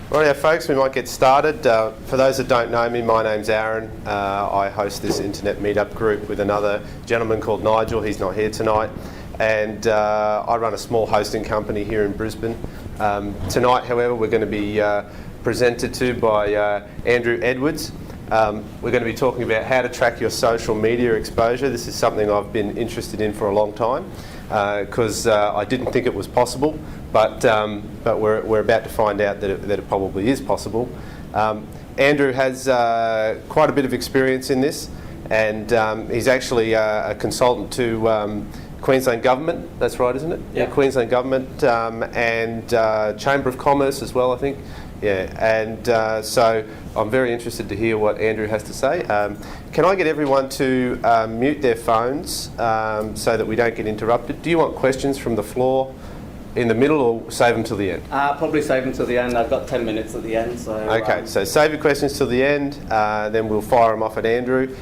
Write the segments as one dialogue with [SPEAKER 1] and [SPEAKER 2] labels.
[SPEAKER 1] Rightio folks, we might get started. For those that don't know me, my name's Aaron. I host this internet meetup group with another gentleman called Nigel. He's not here tonight. And I run a small hosting company here in Brisbane. Tonight, however, we're going to be presented to by Andrew Edwards. We're going to be talking about how to track your social media exposure. This is something I've been interested in for a long time because I didn't think it was possible, but we're about to find out that it probably is possible. Andrew has quite a bit of experience in this, and he's actually a consultant to Queensland Government. That's right, isn't it?
[SPEAKER 2] Yeah.
[SPEAKER 1] Queensland Government and Chamber of Commerce as well, I think. Yeah, and so I'm very interested to hear what Andrew has to say. Can I get everyone to mute their phones so that we don't get interrupted? Do you want questions from the floor in the middle or save them till the end?
[SPEAKER 2] Probably save them till the end. I've got 10 minutes at the end. So.
[SPEAKER 1] Okay, so save your questions till the end, then we'll fire them off at Andrew.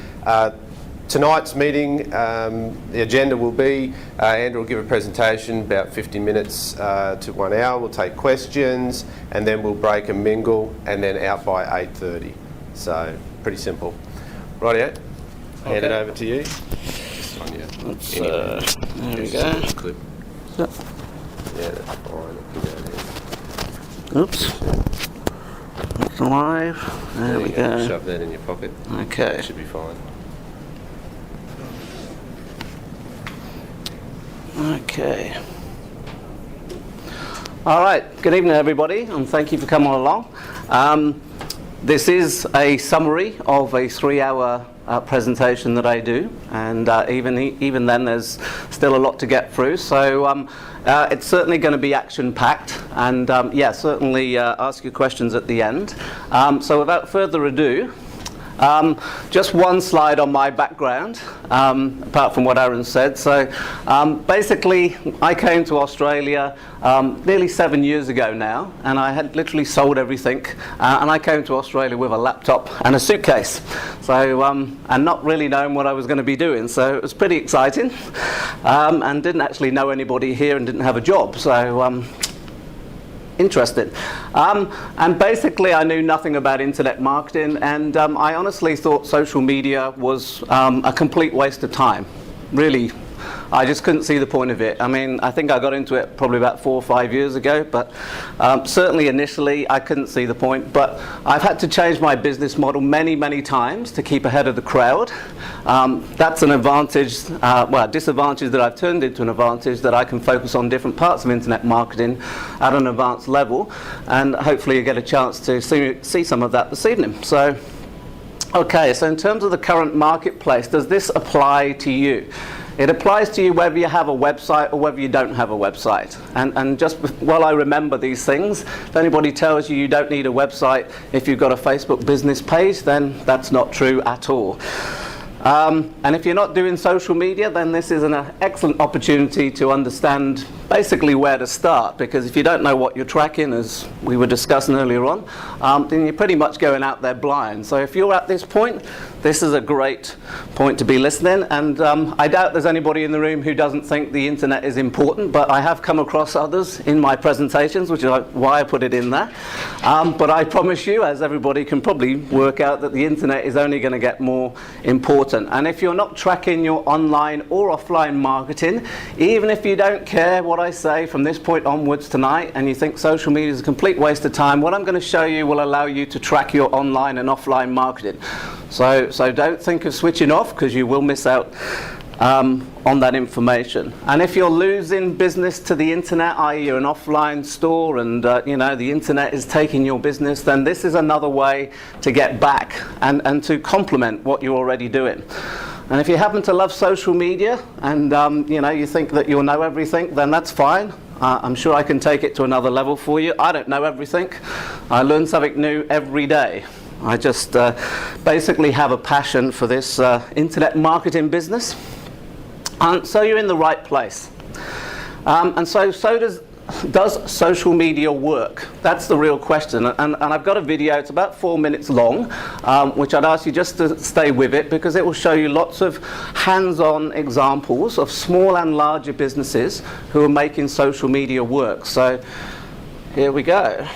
[SPEAKER 1] Tonight's meeting, the agenda will be, Andrew will give a presentation, about 50 minutes to 1 hour. We'll take questions, and then we'll break and mingle, and then out by 8:30. So, pretty simple. Rightio, hand it over to you. Just on your,
[SPEAKER 2] there we go.
[SPEAKER 1] Clip.
[SPEAKER 2] Yep.
[SPEAKER 1] Yeah, that's fine.
[SPEAKER 2] Oops. It's live. There we go.
[SPEAKER 1] Shove that in your pocket.
[SPEAKER 2] Okay.
[SPEAKER 1] That should be fine.
[SPEAKER 2] Okay. All right. Good evening, everybody, and thank you for coming along. This is a summary of a 3-hour presentation that I do, and even then, there's still a lot to get through. So it's certainly going to be action-packed, and yeah, certainly ask your questions at the end. So without further ado. Just one slide on my background, apart from what Aaron said. So basically, I came to Australia nearly 7 years ago now, and I had literally sold everything, and I came to Australia with a laptop and a suitcase. So, and not really knowing what I was going to be doing, so it was pretty exciting, and didn't actually know anybody here and didn't have a job. So. Interested. And basically I knew nothing about internet marketing, and I honestly thought social media was a complete waste of time. Really, I just couldn't see the point of it. I mean, I think I got into it probably about 4 or 5 years ago, but certainly initially I couldn't see the point. But I've had to change my business model many times to keep ahead of the crowd. That's an advantage, well, a disadvantage that I've turned into an advantage, that I can focus on different parts of internet marketing at an advanced level, and hopefully you get a chance to see some of that this evening. So, okay, so in terms of the current marketplace, does this apply to you? It applies to you whether you have a website or whether you don't have a website. And just while I remember these things, if anybody tells you you don't need a website if you've got a Facebook business page, then that's not true at all. And if you're not doing social media, then this is an excellent opportunity to understand basically where to start, because if you don't know what you're tracking, as we were discussing earlier on, then you're pretty much going out there blind. So if you're at this point, this is a great point to be listening, and I doubt there's anybody in the room who doesn't think the internet is important, but I have come across others in my presentations, which is why I put it in there. But I promise you, as everybody can probably work out, that the internet is only going to get more important. And if you're not tracking your online or offline marketing, even if you don't care what I say from this point onwards tonight, and you think social media is a complete waste of time, what I'm going to show you will allow you to track your online and offline marketing. So don't think of switching off, because you will miss out on that information. And if you're losing business to the internet, i.e. you're an offline store and you know, the internet is taking your business, then this is another way to get back and to complement what you're already doing. And if you happen to love social media and you know, you think that you'll know everything, then that's fine. I'm sure I can take it to another level for you. I don't know everything. I learn something new every day. I just basically have a passion for this internet marketing business. And so you're in the right place. And so does social media work? That's the real question. And I've got a video, it's about 4 minutes long, which I'd ask you just to stay with it, because it will show you lots of hands-on examples of small and larger businesses who are making social media work. So here we go.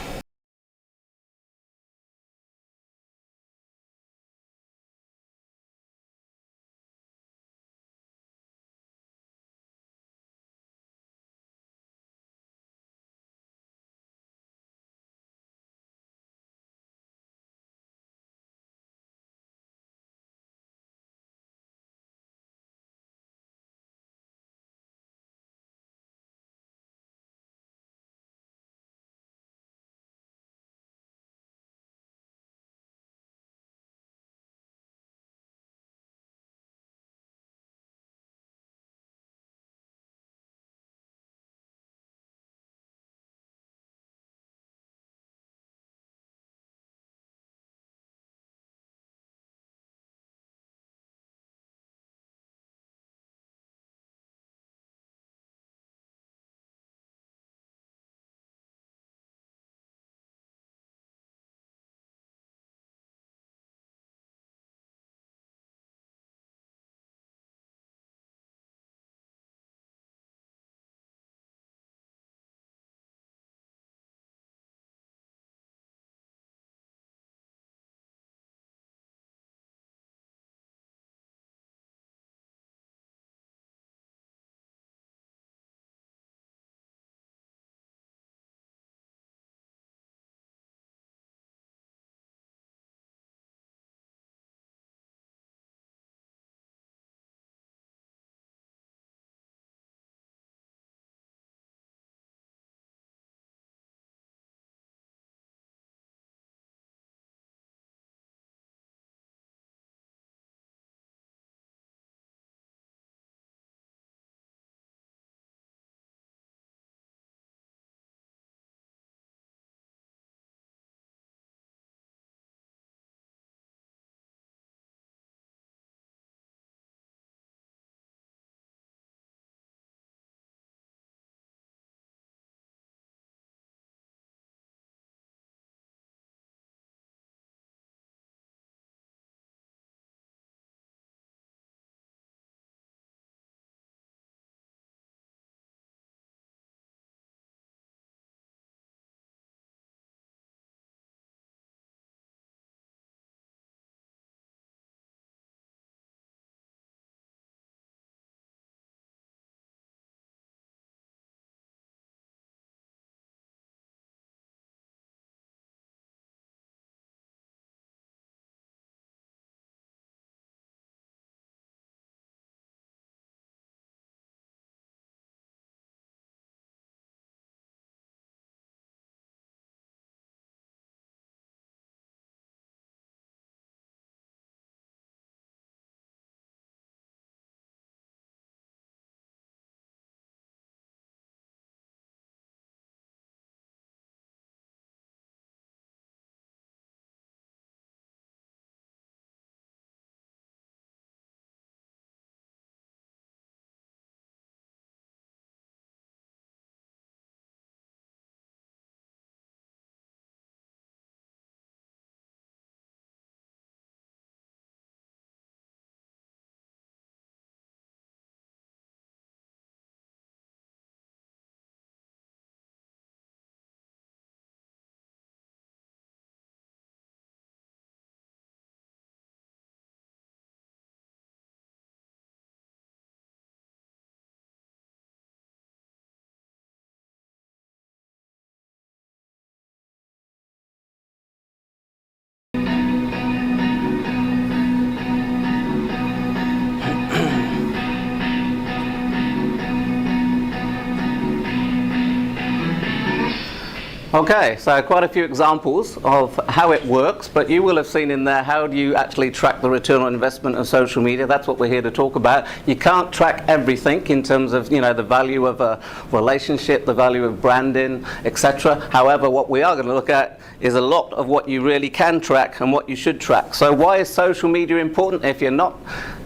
[SPEAKER 2] Okay, so quite a few examples of how it works, but you will have seen in there how do you actually track the return on investment of social media. That's what we're here to talk about. You can't track everything in terms of, the value of a relationship, the value of branding, etc. However, what we are going to look at is a lot of what you really can track and what you should track. So why is social media important? If you're not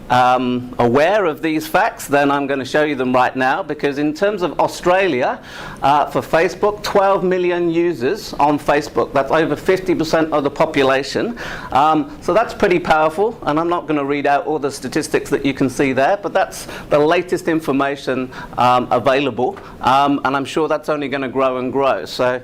[SPEAKER 2] aware of these facts, then I'm going to show you them right now, because in terms of Australia, for Facebook, 12 million users on Facebook. That's over 50% of the population. So that's pretty powerful, and I'm not going to read out all the statistics that you can see there, but that's the latest information available, and I'm sure that's only going to grow and grow. So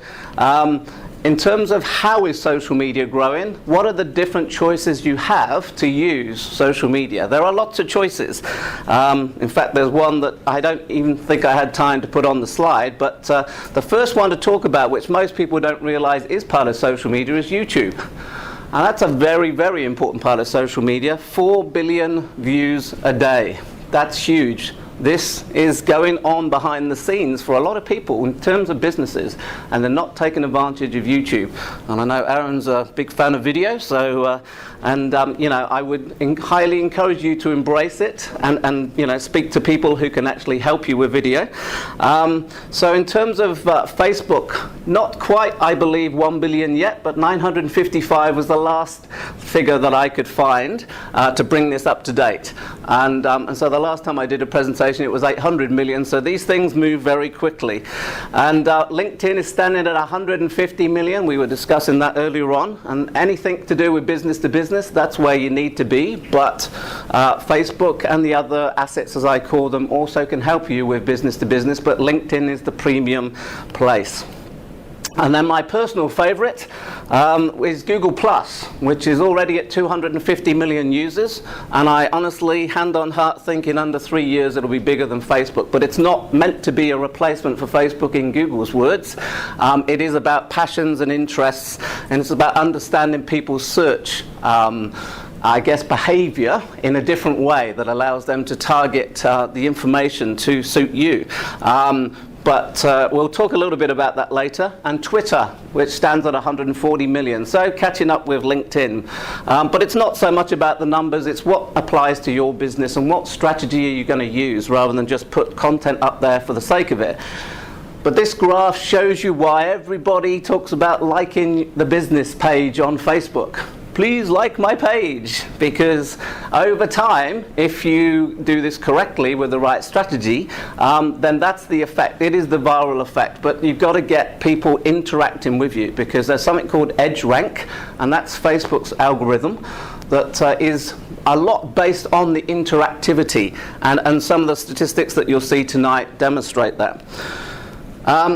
[SPEAKER 2] in terms of how is social media growing, what are the different choices you have to use social media? There are lots of choices. In fact, there's one that I don't even think I had time to put on the slide, but the first one to talk about, which most people don't realize is part of social media, is YouTube. And that's a very, very important part of social media. 4 billion views a day. That's huge. This is going on behind the scenes for a lot of people in terms of businesses, and they're not taking advantage of YouTube. And I know Aaron's a big fan of video, so I would highly encourage you to embrace it and speak to people who can actually help you with video. So in terms of Facebook, not quite, I believe, 1 billion yet, but 955 was the last figure that I could find to bring this up to date. And so the last time I did a presentation, it was 800 million, so these things move very quickly. And LinkedIn is standing at 150 million. We were discussing that earlier on. And anything to do with business to business, that's where you need to be. But Facebook and the other assets, as I call them, also can help you with business to business, but LinkedIn is the premium place. And then my personal favorite is Google+, which is already at 250 million users. And I honestly, hand on heart, think in under 3 years it'll be bigger than Facebook. But it's not meant to be a replacement for Facebook in Google's words. It is about passions and interests, and it's about understanding people's search behavior in a different way that allows them to target the information to suit you. But we'll talk a little bit about that later. And Twitter, which stands at 140 million. So catching up with LinkedIn. But it's not so much about the numbers, it's what applies to your business and what strategy are you going to use, rather than just put content up there for the sake of it. But this graph shows you why everybody talks about liking the business page on Facebook. Please like my page, because over time, if you do this correctly with the right strategy, then that's the effect. It is the viral effect, but you've got to get people interacting with you, because there's something called edge rank, and that's Facebook's algorithm that is a lot based on the interactivity, and some of the statistics that you'll see tonight demonstrate that.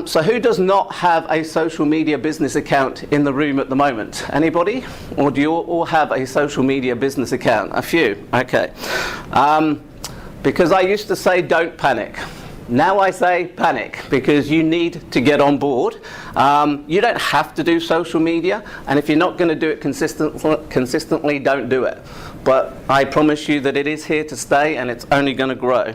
[SPEAKER 2] So who does not have a social media business account in the room at the moment? Anybody? Or do you all have a social media business account? A few, okay. Because I used to say don't panic. Now I say panic, because you need to get on board. You don't have to do social media, and if you're not going to do it consistently, don't do it. But I promise you that it is here to stay, and it's only going to grow.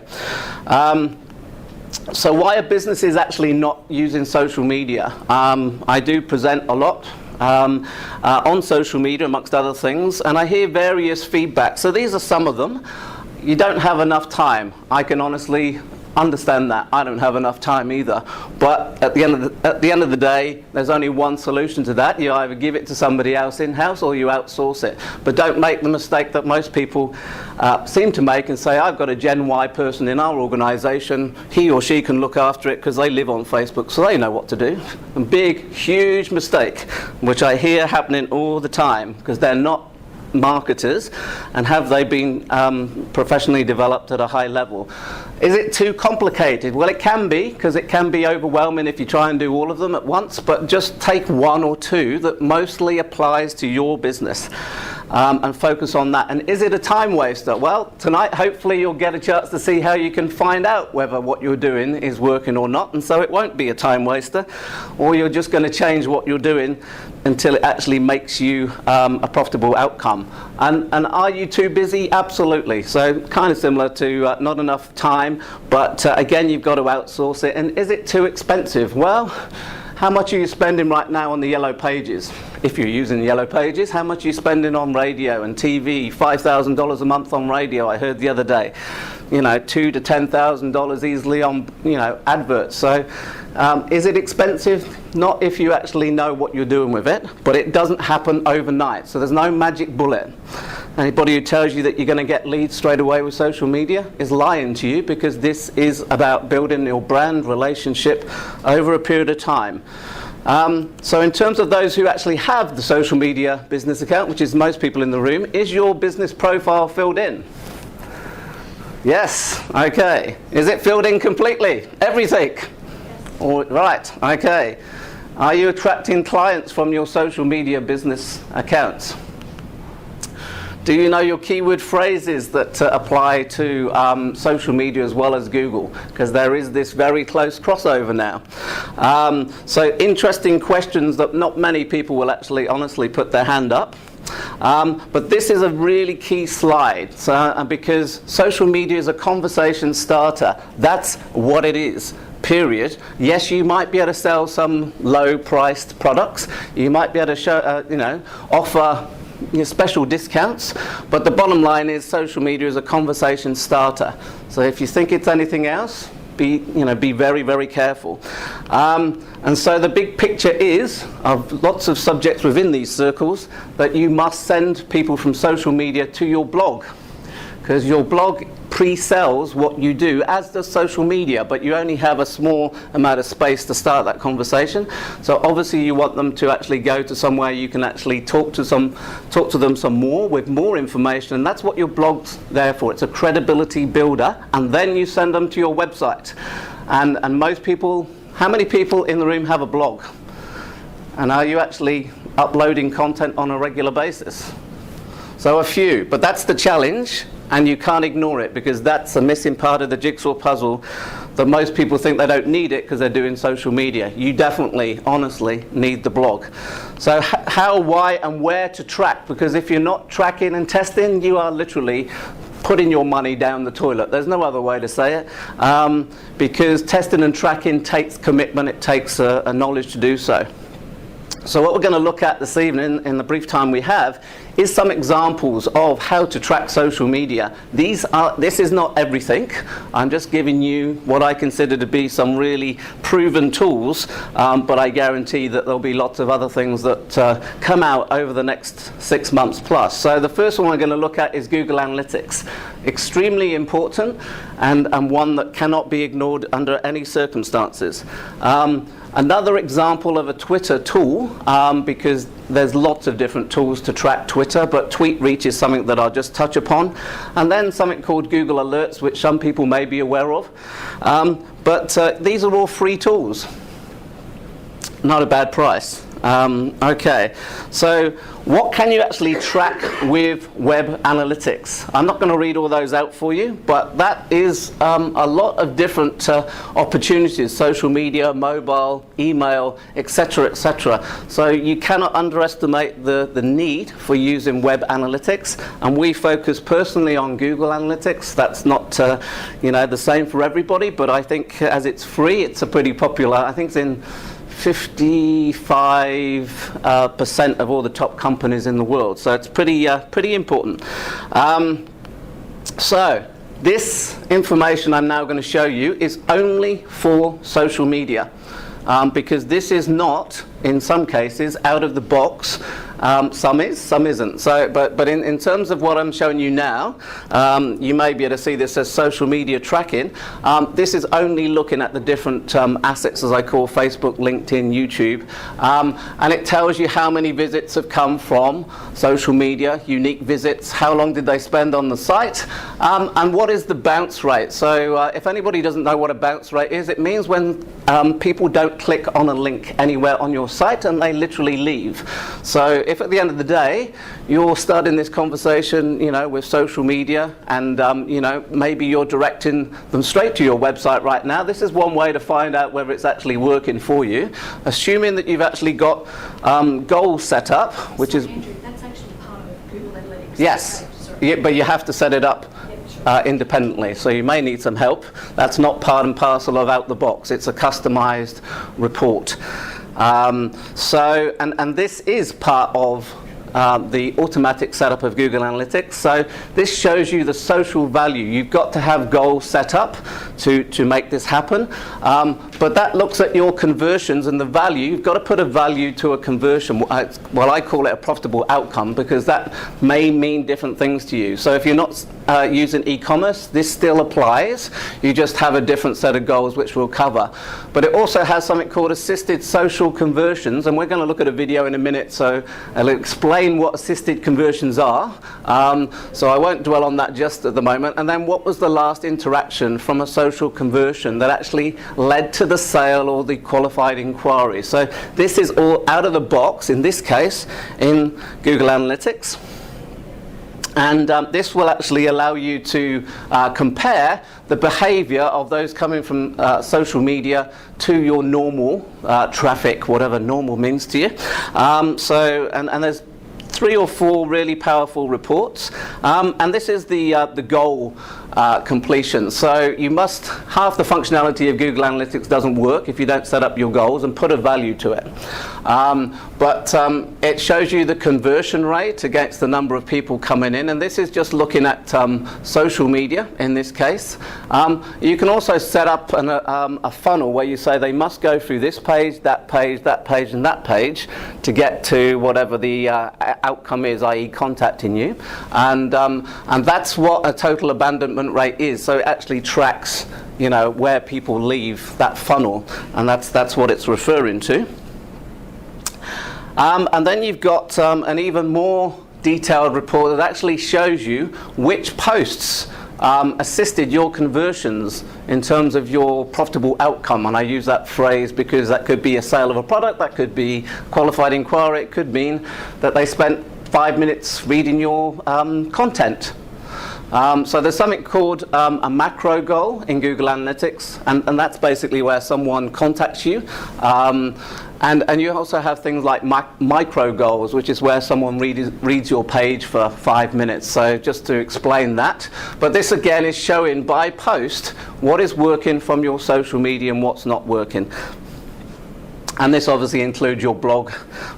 [SPEAKER 2] So why are businesses actually not using social media? I do present a lot on social media, amongst other things, and I hear various feedback. So these are some of them. You don't have enough time. I can honestly understand that. I don't have enough time either. But at the end of the day, there's only one solution to that. You either give it to somebody else in-house or you outsource it. But don't make the mistake that most people seem to make and say, I've got a Gen Y person in our organization. He or she can look after it because they live on Facebook, so they know what to do. A big, huge mistake, which I hear happening all the time, because they're not marketers, and have they been professionally developed at a high level. Is it too complicated? Well, it can be, because it can be overwhelming if you try and do all of them at once, but just take one or two that mostly applies to your business and focus on that. And is it a time waster? Well, tonight hopefully you'll get a chance to see how you can find out whether what you're doing is working or not, and so it won't be a time waster, or you're just going to change what you're doing until it actually makes you a profitable outcome. And are you too busy? Absolutely. So kind of similar to not enough time, but again, you've got to outsource it. And is it too expensive? Well, how much are you spending right now on the yellow pages? If you're using yellow pages, how much are you spending on radio and TV? $5,000 a month on radio, I heard the other day. $2,000 to $10,000 easily on, adverts. So is it expensive? Not if you actually know what you're doing with it, but it doesn't happen overnight. So there's no magic bullet. Anybody who tells you that you're going to get leads straight away with social media is lying to you, because this is about building your brand relationship over a period of time. So in terms of those who actually have the social media business account, which is most people in the room, is your business profile filled in? Yes, okay. Is it filled in completely? Everything? All right, okay. Are you attracting clients from your social media business accounts? Do you know your keyword phrases that apply to social media as well as Google? Because there is this very close crossover now. So interesting questions that not many people will actually honestly put their hand up. But this is a really key slide, because social media is a conversation starter. That's what it is. Period. Yes, you might be able to sell some low-priced products. You might be able to show, offer special discounts. But the bottom line is, social media is a conversation starter. So if you think it's anything else, be very, very careful. And so the big picture is, of lots of subjects within these circles, that you must send people from social media to your blog, because your blog pre-sells what you do, as does social media, but you only have a small amount of space to start that conversation. So obviously you want them to actually go to somewhere you can actually talk to them some more with more information, and that's what your blog's there for. It's a credibility builder, and then you send them to your website. And most people, how many people in the room have a blog? And are you actually uploading content on a regular basis? So a few, but that's the challenge. And you can't ignore it, because that's a missing part of the jigsaw puzzle, that most people think they don't need it because they're doing social media. You definitely, honestly, need the blog. So how, why, and where to track, because if you're not tracking and testing, you are literally putting your money down the toilet. There's no other way to say it, because testing and tracking takes commitment, it takes a knowledge to do so. So what we're going to look at this evening, in the brief time we have, is some examples of how to track social media. This is not everything. I'm just giving you what I consider to be some really proven tools, but I guarantee that there'll be lots of other things that come out over the next 6 months plus. So the first one we're going to look at is Google Analytics. Extremely important, and one that cannot be ignored under any circumstances. Another example of a Twitter tool, because there's lots of different tools to track Twitter, but tweet reach is something that I'll just touch upon. And then something called Google Alerts, which some people may be aware of. But these are all free tools. Not a bad price. Okay, so what can you actually track with web analytics? I'm not going to read all those out for you, but that is a lot of different opportunities: social media, mobile, email, etc., etc. So you cannot underestimate the need for using web analytics, and we focus personally on Google Analytics. That's not the same for everybody, but I think as it's free, it's a pretty popular. I think it's in 55% of all the top companies in the world, so it's pretty important. So this information I'm now going to show you is only for social media, because this is not, in some cases, out of the box. Some is, some isn't. So, but in terms of what I'm showing you now, you may be able to see this as social media tracking. This is only looking at the different assets, as I call Facebook, LinkedIn, YouTube, and it tells you how many visits have come from social media, unique visits, how long did they spend on the site, and what is the bounce rate. So if anybody doesn't know what a bounce rate is, it means when people don't click on a link anywhere on your site and they literally leave. So if at the end of the day you're starting this conversation, with social media, and maybe you're directing them straight to your website right now, this is one way to find out whether it's actually working for you, assuming that you've actually got goals set up, which is
[SPEAKER 3] Andrew, that's actually part of Google Analytics.
[SPEAKER 2] yes, but you have to set it up independently, so you may need some help. That's not part and parcel of out the box. It's a customized report. And this is part of the automatic setup of Google Analytics. So this shows you the social value. You've got to have goals set up to make this happen. But that looks at your conversions and the value. You've got to put a value to a conversion. Well, I call it a profitable outcome because that may mean different things to you. So if you're not using e-commerce, this still applies. You just have a different set of goals which we'll cover. But it also has something called assisted social conversions, and we're going to look at a video in a minute, so I'll explain what assisted conversions are. So I won't dwell on that just at the moment. And then what was the last interaction from a social conversion that actually led to the sale or the qualified inquiry? So this is all out of the box, in this case, in Google Analytics. And this will actually allow you to compare the behavior of those coming from social media to your normal traffic, whatever normal means to you. And there's 3 or 4 really powerful reports, and this is the goal completion. So you must, half the functionality of Google Analytics doesn't work if you don't set up your goals and put a value to it. But it shows you the conversion rate against the number of people coming in, and this is just looking at social media in this case. You can also set up a funnel where you say they must go through this page, that page, that page, and that page to get to whatever the outcome is, i.e. contacting you. And that's what a total abandonment rate is. So it actually tracks, where people leave that funnel, and that's what it's referring to. And then you've got an even more detailed report that actually shows you which posts assisted your conversions in terms of your profitable outcome. And I use that phrase because that could be a sale of a product, that could be qualified inquiry, it could mean that they spent 5 minutes reading your content. So there's something called a macro goal in Google Analytics, and that's basically where someone contacts you. And you also have things like micro goals, which is where someone reads your page for 5 minutes. So just to explain that. But this again is showing by post what is working from your social media and what's not working. And this obviously includes your blog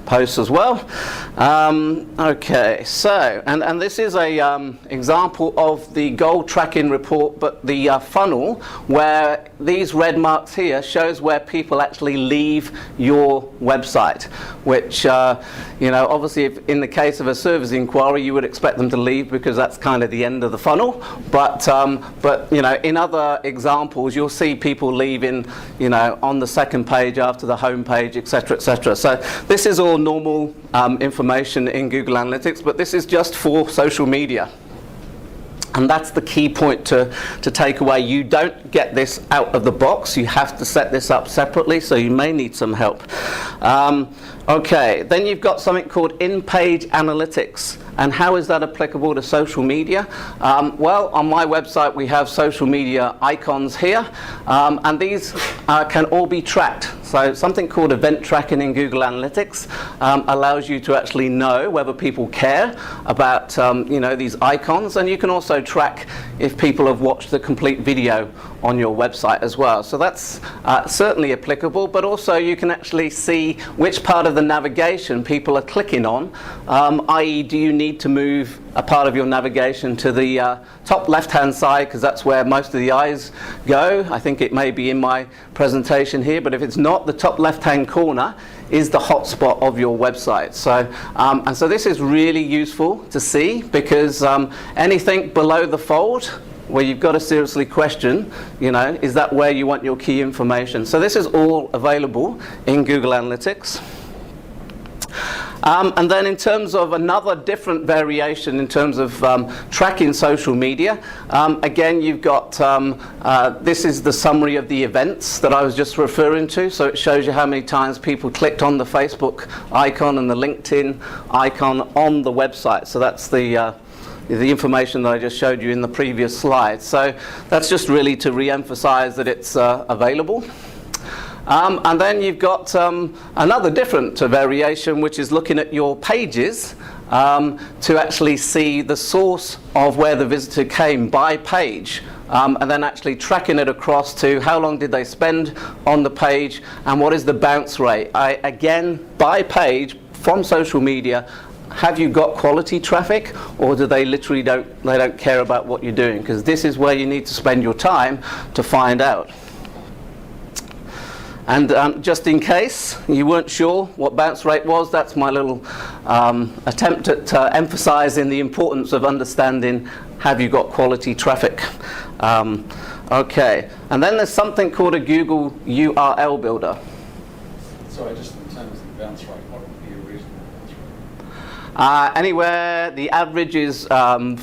[SPEAKER 2] posts as well. Okay, so, and this is a example of the goal tracking report, but the funnel where these red marks here shows where people actually leave your website, which, obviously if in the case of a service inquiry, you would expect them to leave because that's kind of the end of the funnel. But in other examples, you'll see people leaving, on the second page after the home page, etc., etc. So this is all normal information in Google Analytics, but this is just for social media. And that's the key point to take away. You don't get this out of the box. You have to set this up separately, so you may need some help. Okay, then you've got something called in-page analytics. And how is that applicable to social media? Well, on my website we have social media icons here, and these can all be tracked. So something called event tracking in Google Analytics allows you to actually know whether people care about these icons, and you can also track if people have watched the complete video on your website as well. So that's certainly applicable, but also you can actually see which part of the navigation people are clicking on, i.e. do you need to move a part of your navigation to the top left-hand side because that's where most of the eyes go. I think it may be in my presentation here, but if it's not, the top left-hand corner is the hotspot of your website. So, and so this is really useful to see because anything below the fold where you've got to seriously question, is that where you want your key information? So this is all available in Google Analytics. And then in terms of another different variation in terms of tracking social media, again you've got, this is the summary of the events that I was just referring to, so it shows you how many times people clicked on the Facebook icon and the LinkedIn icon on the website. So that's the information that I just showed you in the previous slide. So that's just really to re-emphasize that it's available. And then you've got another different variation, which is looking at your pages to actually see the source of where the visitor came by page, and then actually tracking it across to how long did they spend on the page and what is the bounce rate. Again, by page from social media, have you got quality traffic, or do they literally don't care about what you're doing? Because this is where you need to spend your time to find out. And just in case you weren't sure what bounce rate was, that's my little attempt at emphasizing the importance of understanding, have you got quality traffic? Okay, and then there's something called a Google URL builder.
[SPEAKER 4] Sorry, just in terms of the bounce rate, what would be a reasonable bounce rate?
[SPEAKER 2] Anywhere, the average is 40%,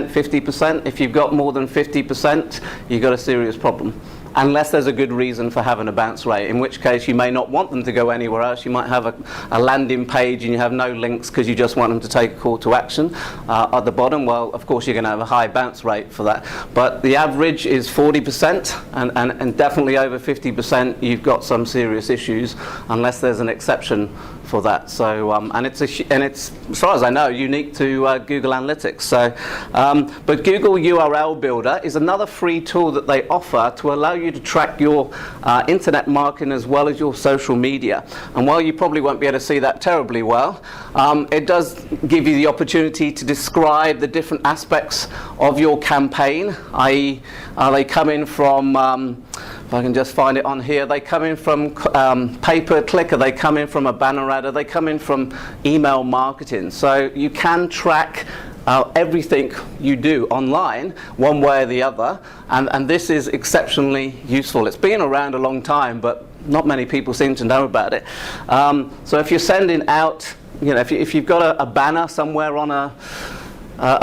[SPEAKER 2] 50%. If you've got more than 50%, you've got a serious problem. Unless there's a good reason for having a bounce rate, in which case you may not want them to go anywhere else. You might have a landing page and you have no links because you just want them to take a call to action at the bottom. Well, of course you're going to have a high bounce rate for that. But the average is 40%, and definitely over 50% you've got some serious issues, unless there's an exception for that. So and it's as far as I know, unique to Google Analytics. So but Google URL Builder is another free tool that they offer to allow you to track your internet marketing as well as your social media. And while you probably won't be able to see that terribly well, it does give you the opportunity to describe the different aspects of your campaign, i.e. are they coming from if I can just find it on here, are they coming from pay-per-click? Are they coming from a banner ad? Are they coming from email marketing? So you can track everything you do online, one way or the other, and this is exceptionally useful. It's been around a long time, but not many people seem to know about it. So if you're sending out, you know, if you've got a banner somewhere on a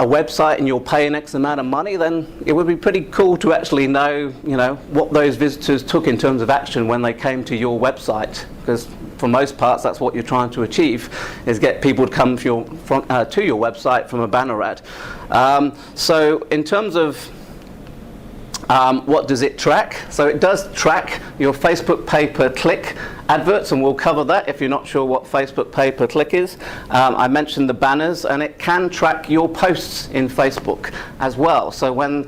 [SPEAKER 2] website and you're paying X amount of money, then it would be pretty cool to actually know, you know, what those visitors took in terms of action when they came to your website, because for most parts that's what you're trying to achieve, is get people to come to your website from a banner ad. So in terms of what does it track? So it does track your Facebook pay-per-click adverts, and we'll cover that if you're not sure what Facebook pay-per-click is. I mentioned the banners, and it can track your posts in Facebook as well. So when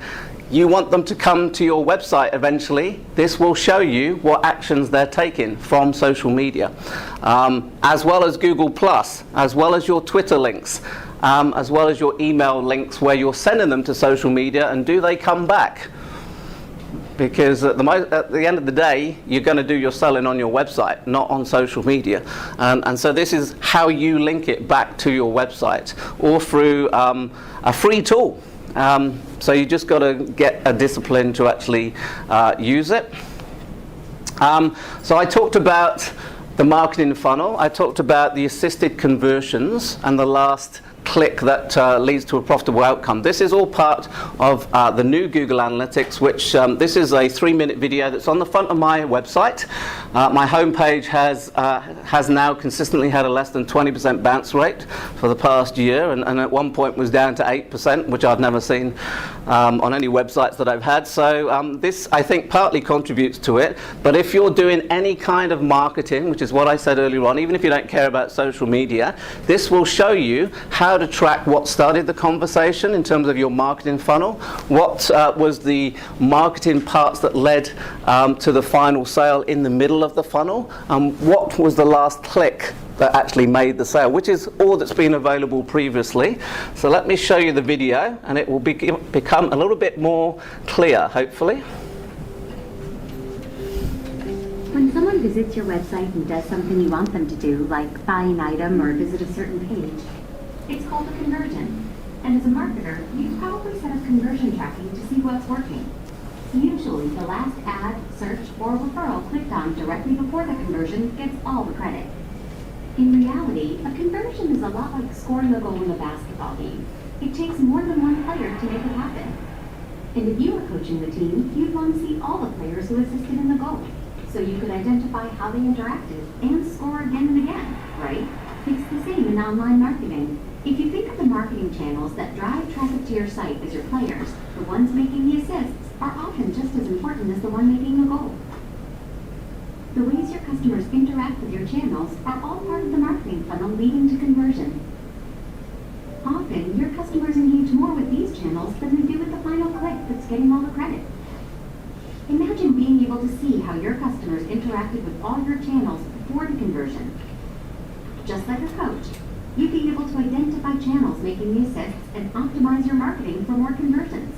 [SPEAKER 2] you want them to come to your website eventually, this will show you what actions they're taking from social media, as well as Google+, as well as your Twitter links, as well as your email links where you're sending them to social media, and do they come back? Because at the end of the day, you're going to do your selling on your website, not on social media. And so this is how you link it back to your website, or through a free tool. So you just got to get a discipline to actually use it. So I talked about the marketing funnel. I talked about the assisted conversions and the last click that leads to a profitable outcome. This is all part of the new Google Analytics, which this is a 3-minute video that's on the front of my website. My homepage has now consistently had a less than 20% bounce rate for the past year, and at one point was down to 8%, which I've never seen on any websites that I've had. So this, I think, partly contributes to it. But if you're doing any kind of marketing, which is what I said earlier on, even if you don't care about social media, this will show you how to track what started the conversation in terms of your marketing funnel, what was the marketing parts that led to the final sale in the middle of the funnel, and what was the last click that actually made the sale, which is all that's been available previously. So let me show you the video, and it will become a little bit more clear, hopefully.
[SPEAKER 5] When someone visits your website and does something you want them to do, like buy an item or visit a certain page, it's called a conversion. And as a marketer, you've probably set up conversion tracking to see what's working. Usually, the last ad, search, or referral clicked on directly before the conversion gets all the credit. In reality, a conversion is a lot like scoring a goal in a basketball game. It takes more than one player to make it happen. And if you were coaching the team, you'd want to see all the players who assisted in the goal, so you could identify how they interacted and score again and again, right? It's the same in online marketing. If you think of the marketing channels that drive traffic to your site as your players, the ones making the assists are often just as important as the one making the goal. The ways your customers interact with your channels are all part of the marketing funnel leading to conversion. Often, your customers engage more with these channels than they do with the final click that's getting all the credit. Imagine being able to see how your customers interacted with all your channels before the conversion. Just like a coach, you'd be able to identify channels making the assists and optimize your marketing for more conversions.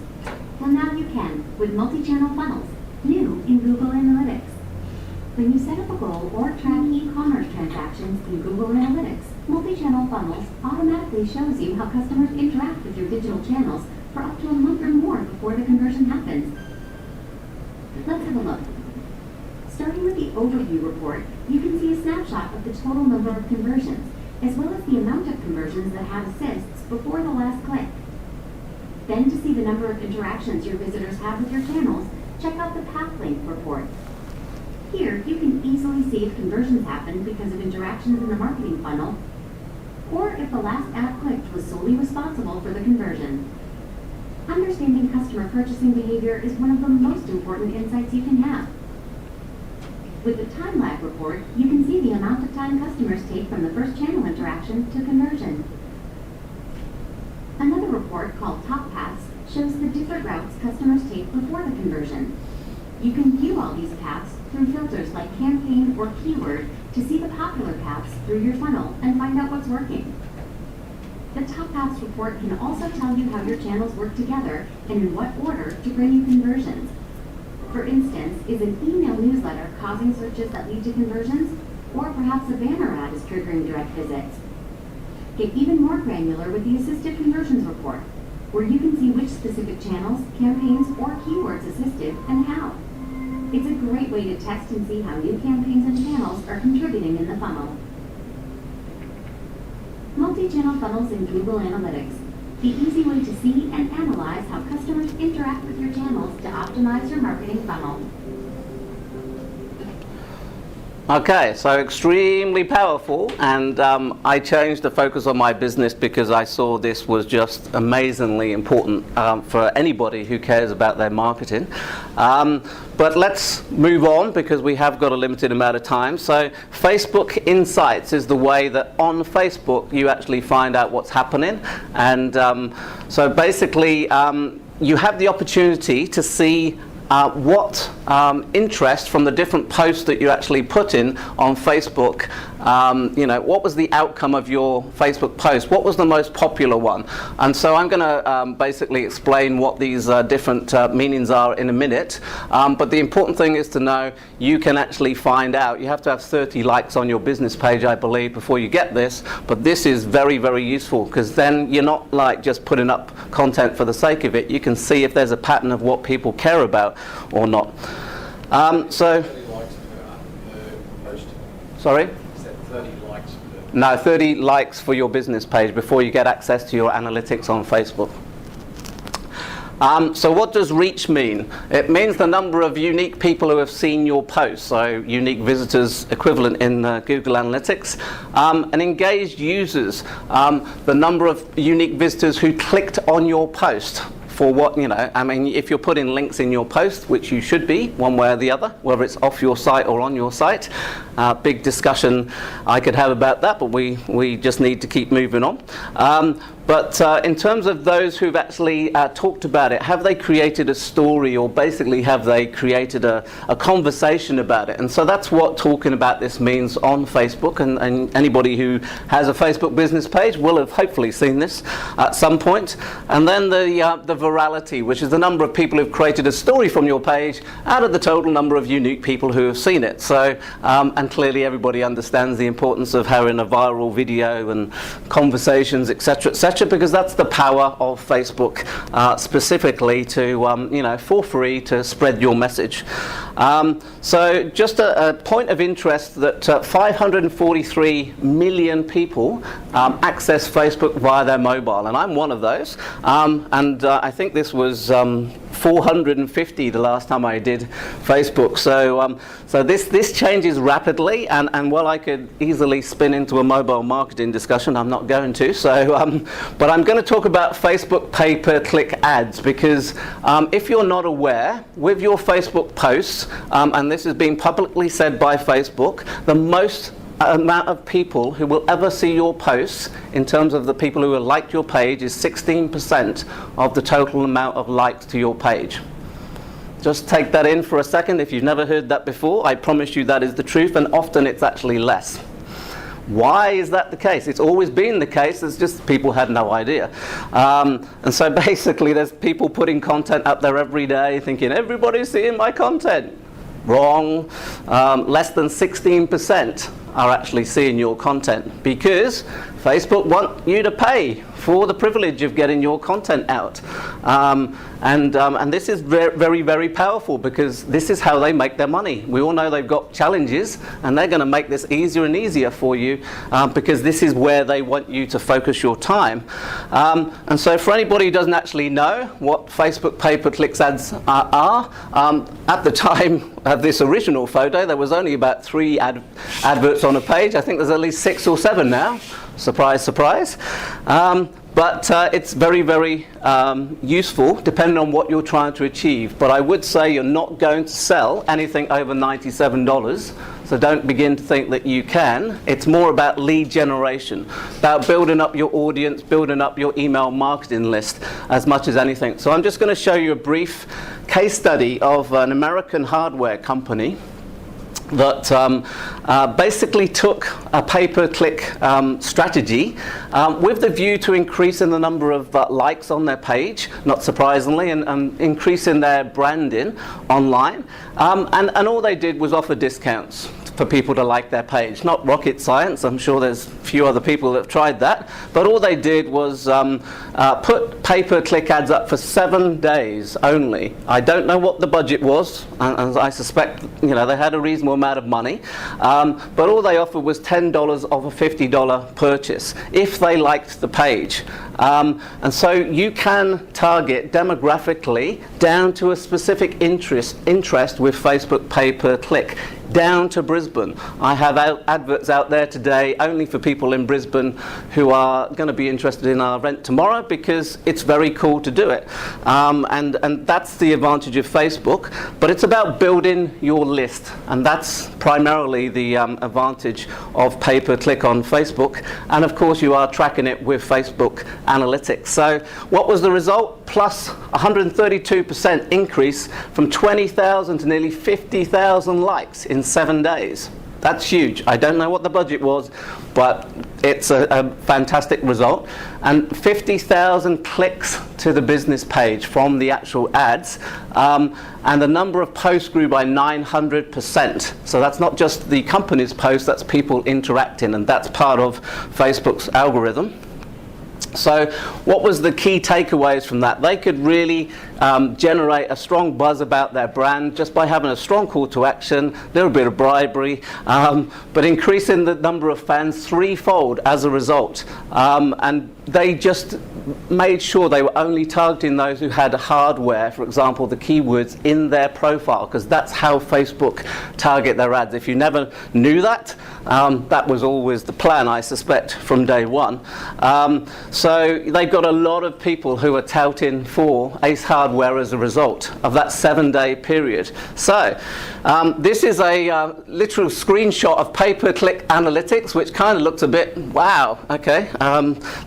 [SPEAKER 5] Well, now you can with multi-channel funnels, new in Google Analytics. When you set up a goal or track e-commerce transactions in Google Analytics, multi-channel funnels automatically shows you how customers interact with your digital channels for up to a month or more before the conversion happens. Let's have a look. Starting with the overview report, you can see a snapshot of the total number of conversions, as well as the amount of conversions that had assists before the last click. Then to see the number of interactions your visitors have with your channels, check out the path link report. Here, you can easily see if conversions happened because of interactions in the marketing funnel, or if the last ad clicked was solely responsible for the conversion. Understanding customer purchasing behavior is one of the most important insights you can have. With the time lag report, you can see the amount of time customers take from the first channel interaction to conversion. Another report called Top Paths shows the different routes customers take before the conversion. You can view all these paths through filters like campaign or keyword to see the popular paths through your funnel and find out what's working. The Top Paths report can also tell you how your channels work together and in what order to bring you conversions. For instance, is an email newsletter causing searches that lead to conversions? Or perhaps a banner ad is triggering direct visits? Get even more granular with the Assisted Conversions report, where you can see which specific channels, campaigns, or keywords assisted and how. It's a great way to test and see how new campaigns and channels are contributing in the funnel. Multi-channel funnels in Google Analytics. The easy way to see and analyze how customers interact with your channels to optimize your marketing funnel.
[SPEAKER 2] Okay, so extremely powerful, and I changed the focus on my business because I saw this was just amazingly important for anybody who cares about their marketing. But let's move on because we have got a limited amount of time. So Facebook Insights is the way that on Facebook you actually find out what's happening, and so basically you have the opportunity to see what interest from the different posts that you actually put in on Facebook. What was the outcome of your Facebook post? What was the most popular one? And so I'm going to basically explain what these different meanings are in a minute. But the important thing is to know you can actually find out. You have to have 30 likes on your business page, I believe, before you get this. But this is very, very useful because then you're not like just putting up content for the sake of it. You can see if there's a pattern of what people care about or not. Sorry?
[SPEAKER 4] Is that 30 likes per?
[SPEAKER 2] No, 30 likes for your business page before you get access to your analytics on Facebook. So what does reach mean? It means the number of unique people who have seen your post, so unique visitors equivalent in Google Analytics, and engaged users, the number of unique visitors who clicked on your post. For what, if you're putting links in your post, which you should be, one way or the other, whether it's off your site or on your site, big discussion I could have about that, but we just need to keep moving on. But in terms of those who've actually talked about it, have they created a story, or basically have they created a conversation about it? And so that's what talking about this means on Facebook, and anybody who has a Facebook business page will have hopefully seen this at some point. And then the virality, which is the number of people who've created a story from your page out of the total number of unique people who have seen it. So, and clearly everybody understands the importance of having a viral video and conversations, etc., because that's the power of Facebook specifically to, for free to spread your message. So just a point of interest that 543 million people access Facebook via their mobile, and I'm one of those. And I think this was 450 the last time I did Facebook. So this changes rapidly, and while I could easily spin into a mobile marketing discussion, I'm not going to. But I'm going to talk about Facebook pay-per-click ads, because if you're not aware, with your Facebook posts, and this is being publicly said by Facebook, the most amount of people who will ever see your posts in terms of the people who have liked your page is 16% of the total amount of likes to your page. Just take that in for a second. If you've never heard that before, I promise you that is the truth, and often it's actually less. Why is that the case? It's always been the case, it's just people had no idea. And so basically there's people putting content up there every day thinking everybody's seeing my content. Wrong. Less than 16% are actually seeing your content, because Facebook want you to pay for the privilege of getting your content out. And this is very, very powerful, because this is how they make their money. We all know they've got challenges, and they're going to make this easier and easier for you, because this is where they want you to focus your time. And so for anybody who doesn't actually know what Facebook pay-per-click ads are, at the time of this original photo, there was only about 3 adverts on a page. I think there's at least 6 or 7 now. Surprise, surprise. But it's very, very useful depending on what you're trying to achieve. But I would say you're not going to sell anything over $97. So don't begin to think that you can. It's more about lead generation, about building up your audience, building up your email marketing list as much as anything. So I'm just going to show you a brief case study of an American hardware company that basically took a pay-per-click strategy with the view to increasing the number of likes on their page, not surprisingly, and increasing their branding online. And all they did was offer discounts for people to like their page. Not rocket science. I'm sure there's a few other people that have tried that. But all they did was put pay-per-click ads up for 7 days only. I don't know what the budget was, and I suspect they had a reasonable amount of money. But all they offered was $10 of a $50 purchase if they liked the page. And so you can target demographically down to a specific interest with Facebook pay-per-click, down to Brisbane. I have adverts out there today only for people in Brisbane who are going to be interested in our event tomorrow, because it's very cool to do it. And that's the advantage of Facebook. But it's about building your list, and that's primarily the advantage of pay-per-click on Facebook. And of course you are tracking it with Facebook Analytics. So what was the result? Plus 132% increase from 20,000 to nearly 50,000 likes in 7 days. That's huge. I don't know what the budget was, but it's a fantastic result. And 50,000 clicks to the business page from the actual ads. And the number of posts grew by 900%. So that's not just the company's posts, that's people interacting, and that's part of Facebook's algorithm. So what was the key takeaways from that? They could really generate a strong buzz about their brand just by having a strong call to action, a little bit of bribery, but increasing the number of fans threefold as a result. And they just made sure they were only targeting those who had hardware, for example, the keywords in their profile, because that's how Facebook target their ads. If you never knew that, that was always the plan, I suspect, from day one. So they've got a lot of people who are touting for Ace Hardware as a result of that 7-day period. So this is a literal screenshot of pay-per-click analytics, which kind of looks a bit, wow, okay.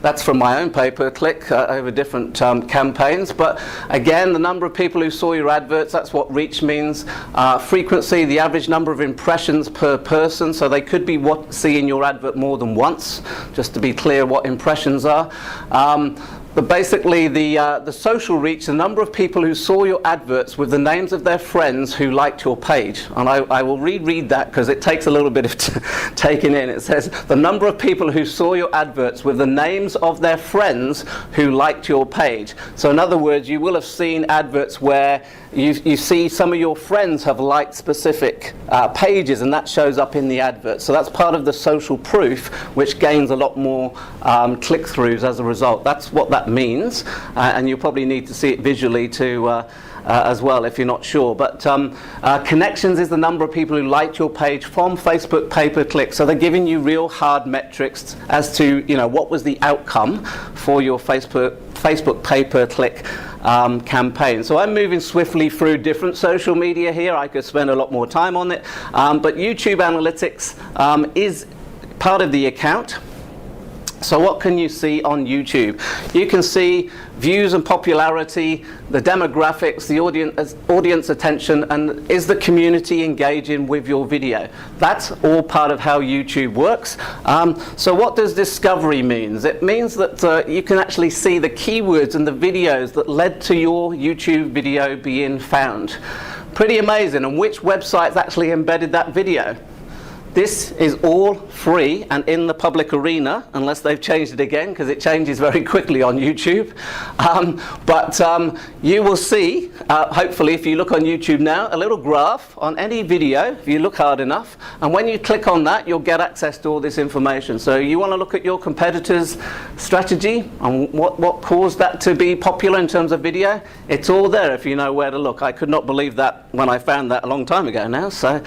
[SPEAKER 2] That's from my own pay-per-click over different campaigns. But again, the number of people who saw your adverts, that's what reach means. Frequency, the average number of impressions per person, so they could be seeing your advert more than once, just to be clear what impressions are. But basically the social reach, the number of people who saw your adverts with the names of their friends who liked your page. And I will reread that because it takes a little bit of taking in. It says the number of people who saw your adverts with the names of their friends who liked your page. So in other words, you will have seen adverts where you see some of your friends have liked specific pages, and that shows up in the advert. So that's part of the social proof, which gains a lot more click-throughs as a result. That's what that means, and you probably need to see it visually to as well if you're not sure. But connections is the number of people who liked your page from Facebook pay-per-click. So they're giving you real hard metrics as to what was the outcome for your Facebook pay-per-click campaign. So I'm moving swiftly through different social media here. I could spend a lot more time on it, but YouTube Analytics is part of the account. So what can you see on YouTube? You can see views and popularity, the demographics, the audience attention, and is the community engaging with your video? That's all part of how YouTube works. So what does discovery mean? It means that you can actually see the keywords and the videos that led to your YouTube video being found. Pretty amazing. And which websites actually embedded that video? This is all free and in the public arena, unless they've changed it again, because it changes very quickly on YouTube. But you will see, hopefully if you look on YouTube now, a little graph on any video, if you look hard enough, and when you click on that, you'll get access to all this information. So you want to look at your competitors' strategy and what caused that to be popular in terms of video, it's all there if you know where to look. I could not believe that when I found that a long time ago now. So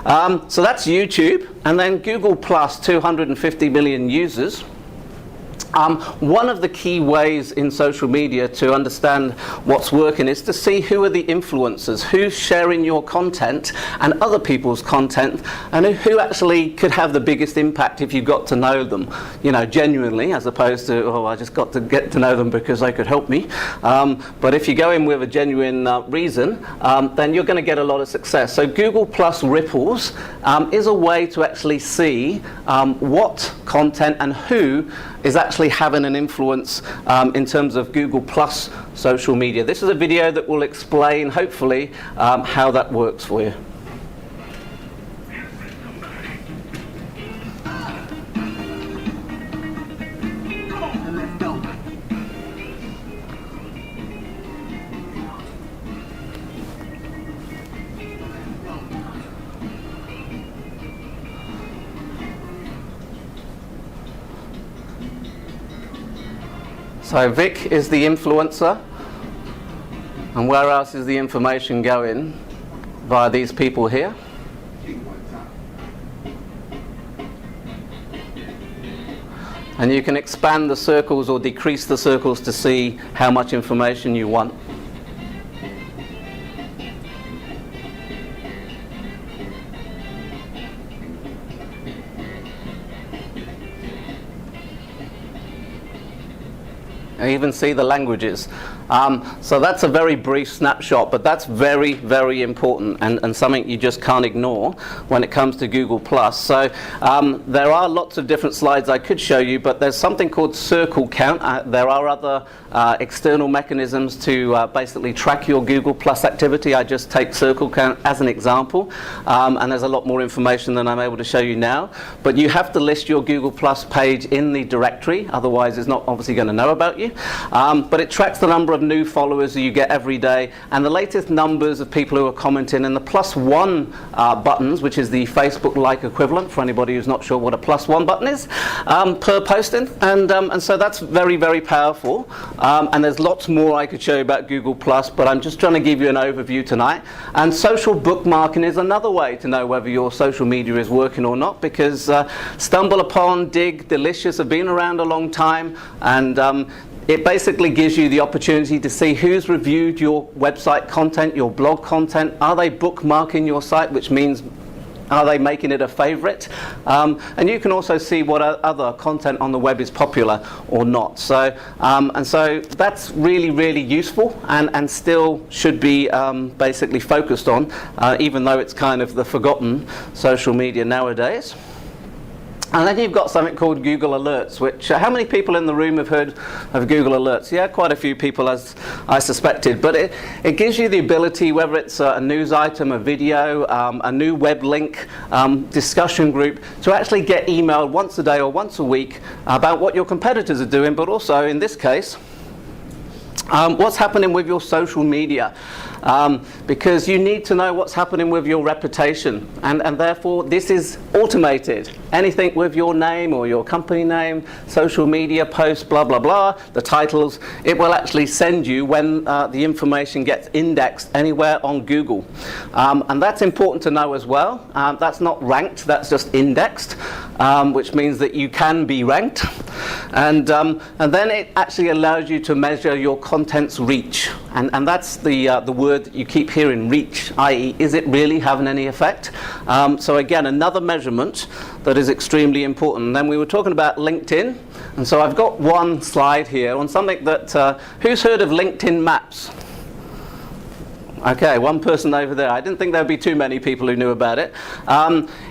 [SPEAKER 2] that's YouTube. And then Google Plus, 250 million users. One of the key ways in social media to understand what's working is to see who are the influencers, who's sharing your content and other people's content, and who actually could have the biggest impact if you got to know them, you know, genuinely, as opposed to, oh, I just got to get to know them because they could help me. But if you go in with a genuine reason, then you're going to get a lot of success. So Google Plus Ripples is a way to actually see what content and who is actually having an influence in terms of Google Plus social media. This is a video that will explain, hopefully, how that works for you. So Vic is the influencer, and where else is the information going? Via these people here. And you can expand the circles or decrease the circles to see how much information you want. I even see the languages. So that's a very brief snapshot, but that's very, very important and something you just can't ignore when it comes to Google+. So there are lots of different slides I could show you, but there's something called circle count. There are other external mechanisms to basically track your Google+ activity. I just take circle count as an example, and there's a lot more information than I'm able to show you now. But you have to list your Google+ page in the directory, otherwise it's not obviously going to know about you. But it tracks the number of new followers that you get every day and the latest numbers of people who are commenting, and the +1 buttons, which is the Facebook like equivalent for anybody who's not sure what a +1 button is, per posting, and so that's very, very powerful. And there's lots more I could show you about Google+, but I'm just trying to give you an overview tonight. And social bookmarking is another way to know whether your social media is working or not, because StumbleUpon, Dig, Delicious have been around a long time, and it basically gives you the opportunity to see who's reviewed your website content, your blog content. Are they bookmarking your site, which means are they making it a favorite? And you can also see what other content on the web is popular or not. So, and so that's really, really useful and still should be basically focused on, even though it's kind of the forgotten social media nowadays. And then you've got something called Google Alerts, which, how many people in the room have heard of Google Alerts? Yeah, quite a few people, as I suspected. But it gives you the ability, whether it's a news item, a video, a new web link, discussion group, to actually get emailed once a day or once a week about what your competitors are doing, but also, in this case, what's happening with your social media. Because you need to know what's happening with your reputation, and therefore this is automated. Anything with your name or your company name, social media posts, blah blah blah, the titles, it will actually send you when the information gets indexed anywhere on Google. And that's important to know as well. That's not ranked, that's just indexed, which means that you can be ranked. And then it actually allows you to measure your content's reach? And that's the word that you keep hearing, reach, i.e., is it really having any effect? So again, another measurement that is extremely important. And then we were talking about LinkedIn, and so I've got one slide here on something that, who's heard of LinkedIn Maps? Okay, one person over there. I didn't think there'd be too many people who knew about it.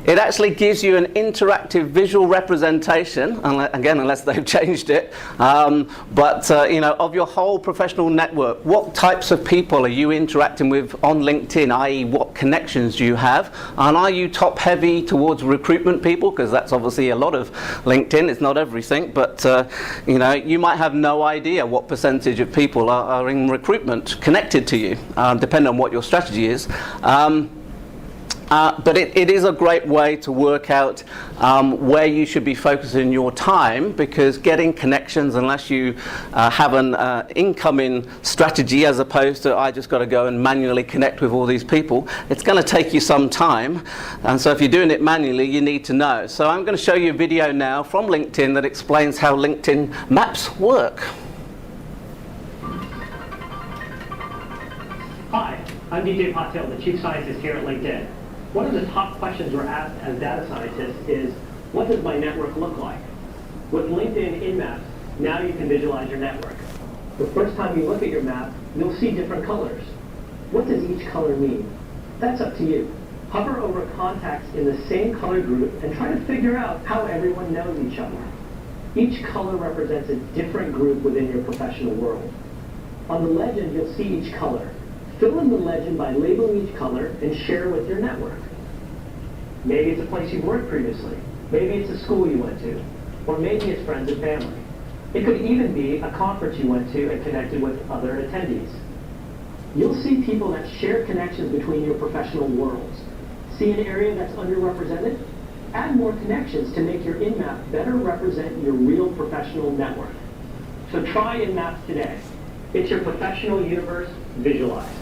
[SPEAKER 2] It actually gives you an interactive visual representation, again, unless they've changed it, of your whole professional network. What types of people are you interacting with on LinkedIn, i.e. what connections do you have? And are you top heavy towards recruitment people? Because that's obviously a lot of LinkedIn. It's not everything, but you might have no idea what percentage of people are in recruitment connected to you, depending on what your strategy is. But it is a great way to work out where you should be focusing your time, because getting connections, unless you have an incoming strategy as opposed to I just got to go and manually connect with all these people, it's going to take you some time. And so if you're doing it manually, you need to know. So I'm going to show you a video now from LinkedIn that explains how LinkedIn Maps work.
[SPEAKER 6] Hi, I'm DJ Patel, the Chief Scientist here at LinkedIn. One of the top questions we're asked as data scientists is, what does my network look like? With LinkedIn in Maps, now you can visualize your network. The first time you look at your map, you'll see different colors. What does each color mean? That's up to you. Hover over contacts in the same color group and try to figure out how everyone knows each other. Each color represents a different group within your professional world. On the legend, you'll see each color. Fill in the legend by labeling each color and share with your network. Maybe it's a place you've worked previously. Maybe it's a school you went to. Or maybe it's friends and family. It could even be a conference you went to and connected with other attendees. You'll see people that share connections between your professional worlds. See an area that's underrepresented? Add more connections to make your in-map better represent your real professional network. So try in-maps today. It's your professional universe visualized.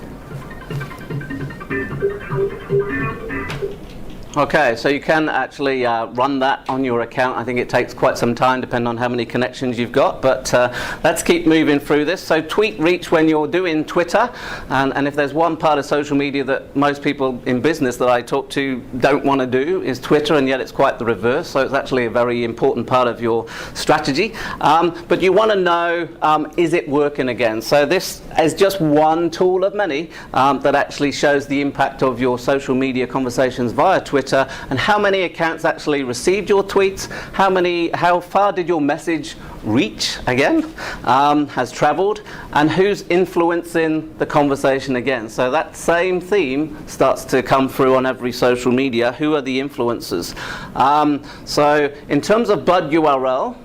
[SPEAKER 2] Okay, so you can actually run that on your account. I think it takes quite some time depending on how many connections you've got, but let's keep moving through this. So tweet reach when you're doing Twitter, and if there's one part of social media that most people in business that I talk to don't want to do is Twitter, and yet it's quite the reverse, so it's actually a very important part of your strategy. But you want to know, is it working again? So this is just one tool of many that actually shows the impact of your social media conversations via Twitter, and how many accounts actually received your tweets, how far did your message reach again, has traveled, and who's influencing the conversation again. So that same theme starts to come through on every social media. Who are the influencers? So in terms of Bud URL,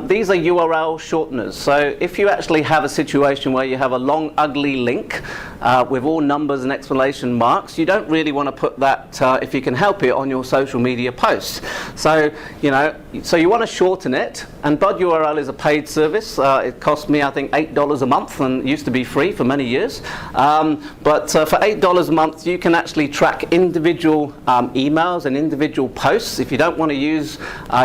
[SPEAKER 2] these are URL shorteners. So if you actually have a situation where you have a long, ugly link with all numbers and exclamation marks, you don't really want to put that, if you can help it, on your social media posts. So, you want to shorten it, and Bud URL is a paid service. It costs me, I think, $8 a month, and it used to be free for many years. But for $8 a month, you can actually track individual emails and individual posts. If you don't want to use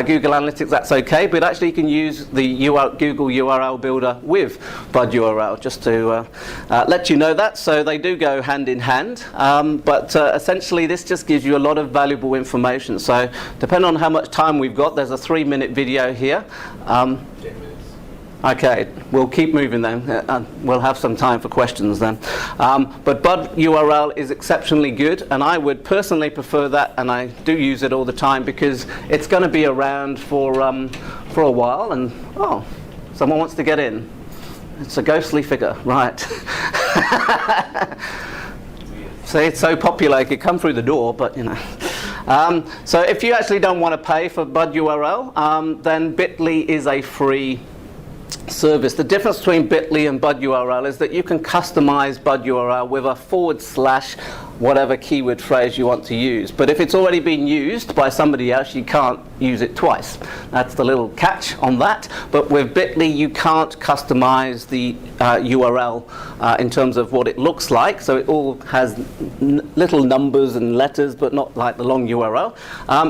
[SPEAKER 2] Google Analytics, that's okay, but actually you can use the Google URL Builder with Bud URL, just to let you know that. So they do go hand in hand, but essentially this just gives you a lot of valuable information. So depending on how much time we've got, there's a 3-minute video here.
[SPEAKER 1] 10 minutes.
[SPEAKER 2] Okay, we'll keep moving then. We'll have some time for questions then. But Bud URL is exceptionally good, and I would personally prefer that, and I do use it all the time because it's going to be around for a while. And oh, someone wants to get in. It's a ghostly figure, right? See, it's so popular it could come through the door, but so if you actually don't want to pay for Bud URL, then Bitly is a free service. The difference between Bitly and Bud URL is that you can customize Bud URL with a / whatever keyword phrase you want to use. But if it's already been used by somebody else, you can't use it twice. That's the little catch on that. But with Bitly, you can't customize the URL in terms of what it looks like. So it all has little numbers and letters, but not like the long URL.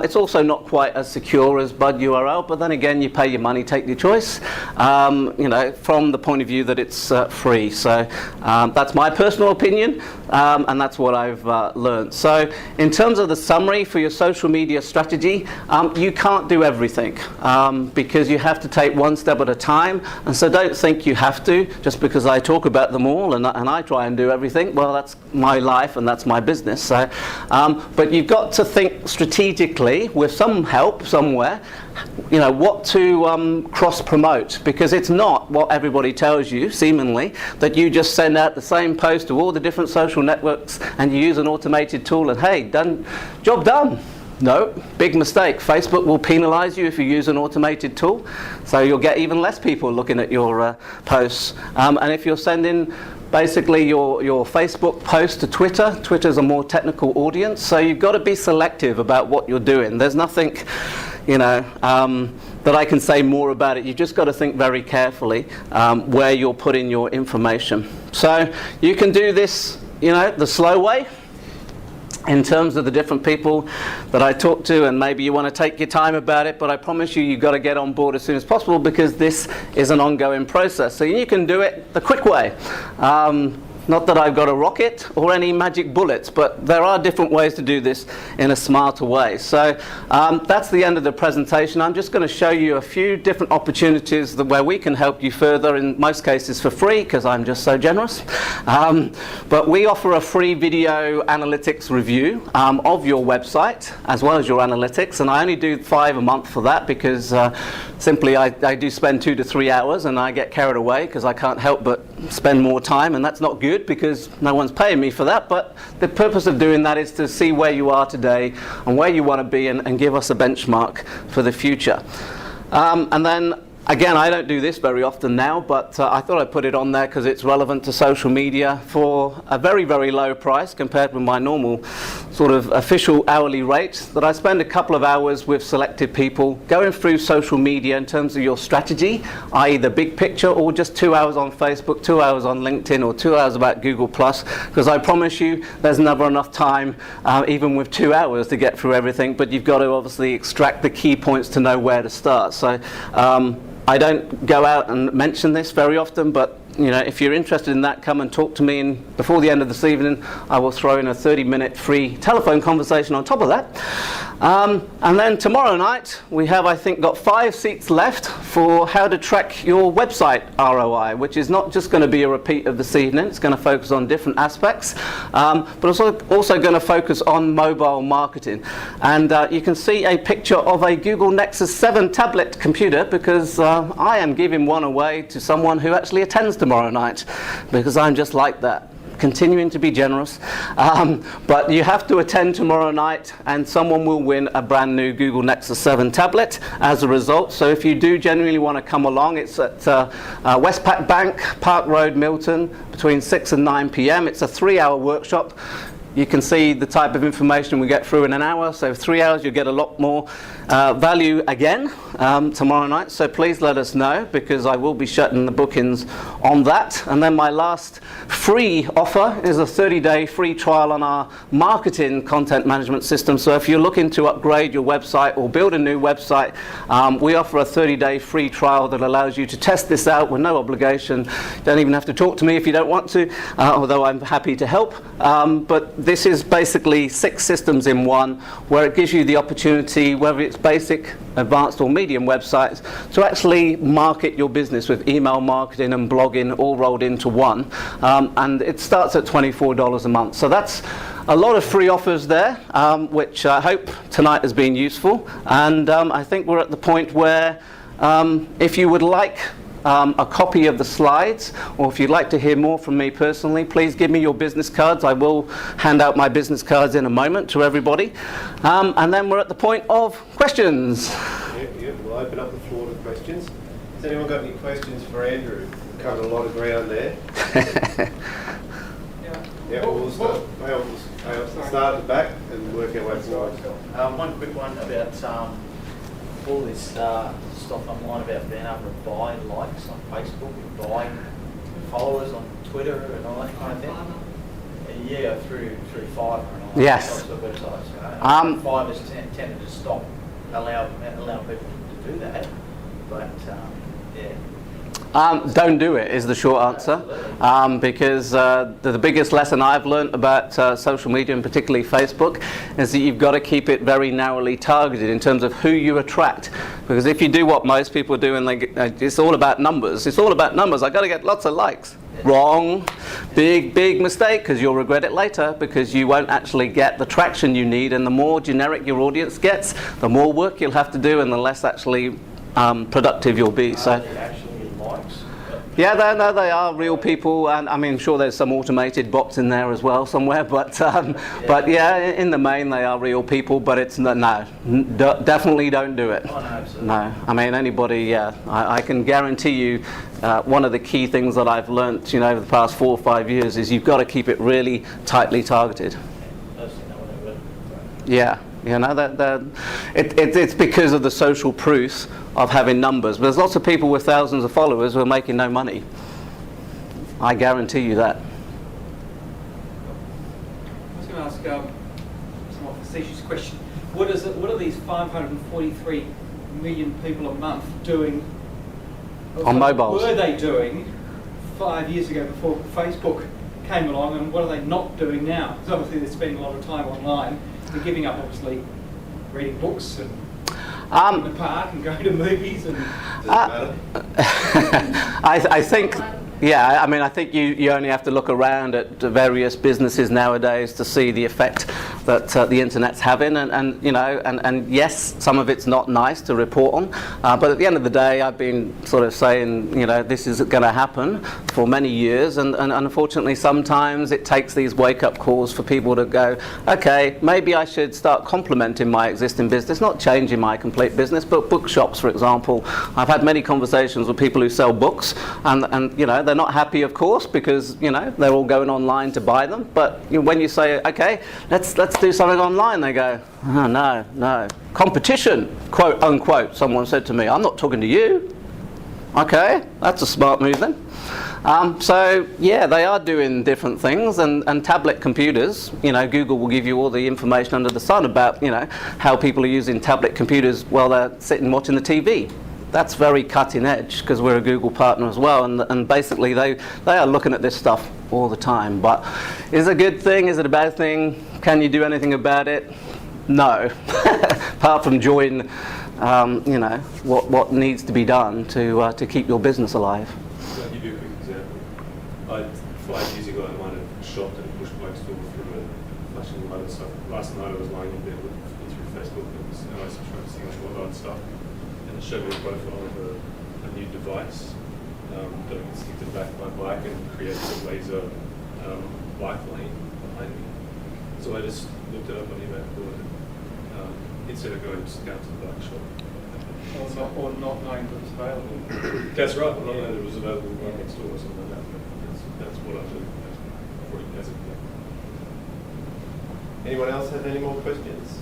[SPEAKER 2] It's also not quite as secure as Bud URL, but then again, you pay your money, take your choice, from the point of view that it's free. So that's my personal opinion, and that's what I've learned. So in terms of the summary for your social media strategy, you can't do everything because you have to take one step at a time. And so don't think you have to, just because I talk about them all and I try and do everything. Well, that's my life and that's my business. So, but you've got to think strategically with some help somewhere, what to cross-promote, because it's not what everybody tells you, seemingly, that you just send out the same post to all the different social networks and you use an automated tool and, hey, job done. No, big mistake. Facebook will penalize you if you use an automated tool, so you'll get even less people looking at your posts. And if you're sending basically your Facebook post to Twitter, Twitter's a more technical audience, so you've got to be selective about what you're doing. There's nothing that I can say more about it. You've just got to think very carefully where you're putting your information. So you can do this, the slow way, in terms of the different people that I talk to, and maybe you want to take your time about it, but I promise you've got to get on board as soon as possible, because this is an ongoing process. So you can do it the quick way. Not that I've got a rocket or any magic bullets, but there are different ways to do this in a smarter way. So that's the end of the presentation. I'm just going to show you a few different opportunities where we can help you further, in most cases for free, because I'm just so generous. But we offer a free video analytics review of your website, as well as your analytics, and I only do 5 a month for that, because simply I do spend 2 to 3 hours, and I get carried away because I can't help but spend more time, and that's not good because no one's paying me for that. But the purpose of doing that is to see where you are today and where you want to be, and give us a benchmark for the future. And then again, I don't do this very often now, but I thought I'd put it on there because it's relevant to social media for a very, very low price compared with my normal sort of official hourly rate, that I spend a couple of hours with selected people going through social media in terms of your strategy, i.e. the big picture, or just 2 hours on Facebook, 2 hours on LinkedIn, or 2 hours about Google+, because I promise you there's never enough time, even with 2 hours, to get through everything, but you've got to obviously extract the key points to know where to start. So I don't go out and mention this very often, but if you're interested in that, come and talk to me, and before the end of this evening I will throw in a 30-minute free telephone conversation on top of that. And then tomorrow night we have, I think, got 5 seats left for how to track your website ROI, which is not just going to be a repeat of this evening. It's going to focus on different aspects, but also going to focus on mobile marketing. And you can see a picture of a Google Nexus 7 tablet computer, because I am giving one away to someone who actually attends tomorrow night, because I'm just like that, continuing to be generous. But you have to attend tomorrow night, and someone will win a brand new Google Nexus 7 tablet as a result. So if you do genuinely want to come along, it's at Westpac Bank, Park Road, Milton, between 6 and 9 p.m. It's a 3-hour workshop. You can see the type of information we get through in an hour, so 3 hours you'll get a lot more value again tomorrow night. So please let us know, because I will be shutting the bookings on that. And then my last free offer is a 30-day free trial on our marketing content management system. So if you're looking to upgrade your website or build a new website, we offer a 30-day free trial that allows you to test this out with no obligation. You don't even have to talk to me if you don't want to, although I'm happy to help. But this is basically 6 systems in one, where it gives you the opportunity, whether it's basic, advanced or medium websites, to actually market your business with email marketing and blogging all rolled into one. And it starts at $24 a month. So that's a lot of free offers there, which I hope tonight has been useful. And I think we're at the point where if you would like a copy of the slides, or if you'd like to hear more from me personally, please give me your business cards. I will hand out my business cards in a moment to everybody. And then we're at the point of questions.
[SPEAKER 1] Yeah, we'll open up the floor to questions. Has anyone got any questions for Andrew? We've covered a lot of ground there. Yeah, we'll start at the back and work our way forward.
[SPEAKER 7] One quick one about all this stuff online about being able to buy likes on Facebook and buy followers on Twitter and all that kind of thing. And yeah, through Fiverr and all that.
[SPEAKER 2] Yes.
[SPEAKER 7] Sort of websites. Fiverr's tended to stop allow people to do that, but yeah.
[SPEAKER 2] Don't do it is the short answer, because the biggest lesson I've learned about social media, and particularly Facebook, is that you've got to keep it very narrowly targeted in terms of who you attract. Because if you do what most people do, and it's all about numbers. It's all about numbers. I've got to get lots of likes. Wrong. Big mistake, because you'll regret it later, because you won't actually get the traction you need, and the more generic your audience gets, the more work you'll have to do, and the less actually productive you'll be. So. Yeah, they are real people, and I mean, sure, there's some automated bots in there as well somewhere, but yeah, in the main, they are real people. But it's definitely don't do it.
[SPEAKER 7] Oh, no, absolutely.
[SPEAKER 2] No, I mean, anybody. Yeah, I can guarantee you, one of the key things that I've learnt, over the past 4 or 5 years is you've got to keep it really tightly targeted. Yeah. It's because of the social proof of having numbers. But there's lots of people with thousands of followers who are making no money. I guarantee you that.
[SPEAKER 8] I was going to ask somewhat facetious question. What are these 543 million people a month doing?
[SPEAKER 2] On mobiles.
[SPEAKER 8] What were they doing 5 years ago before Facebook came along, and what are they not doing now? Because obviously they're spending a lot of time online. They're giving up, obviously, reading books and in the park and going to movies. And
[SPEAKER 2] I think, yeah, I mean, I think you only have to look around at the various businesses nowadays to see the effect that the internet's having, and yes, some of it's not nice to report on, but at the end of the day, I've been sort of saying, this is going to happen for many years, and unfortunately, sometimes it takes these wake-up calls for people to go, okay, maybe I should start complementing my existing business, not changing my complete business, but bookshops, for example. I've had many conversations with people who sell books, and they're not happy, of course, because they're all going online to buy them. But when you say, okay, let's do something online, they go, oh, no, competition, quote unquote. Someone said to me, I'm not talking to you. Okay, that's a smart move then. So yeah, they are doing different things, and tablet computers. Google will give you all the information under the sun about how people are using tablet computers while they're sitting watching the TV. That's very cutting edge, because we're a Google partner as well, and basically they are looking at this stuff all the time. But is it a good thing? Is it a bad thing? Can you do anything about it? No, apart from join, what needs to be done to keep your business alive.
[SPEAKER 9] I'll give you a quick example. 5 years ago, I might have shopped at a Bush Bloke store through a fashion line and stuff. Last night I was lying in bed looking through Facebook, and I was trying to see much more about stuff. And it showed me a profile of a new device that I can stick to the back of my bike and create a laser bike lane behind me. So I just looked it up on eBay and bought it, instead of going down to the bike shop.
[SPEAKER 8] Or not knowing that it's available.
[SPEAKER 9] That's right, not knowing that it was available right next door or something like that. But that's what I do as a
[SPEAKER 1] Anyone else have any more questions?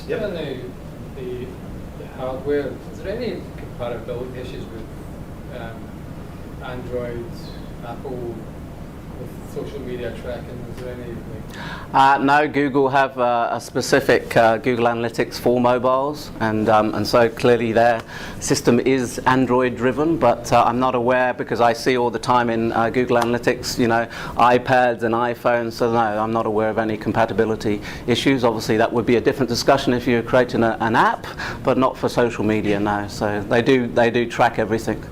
[SPEAKER 10] Yep. On the hardware, is there any compatibility issues with Android, Apple, with social media tracking? Is there any?
[SPEAKER 2] No, Google have a specific Google Analytics for mobiles, and so clearly their system is Android driven, but I'm not aware, because I see all the time in Google Analytics, iPads and iPhones, so no, I'm not aware of any compatibility issues. Obviously that would be a different discussion if you're creating an app, but not for social media, no. So they do track everything.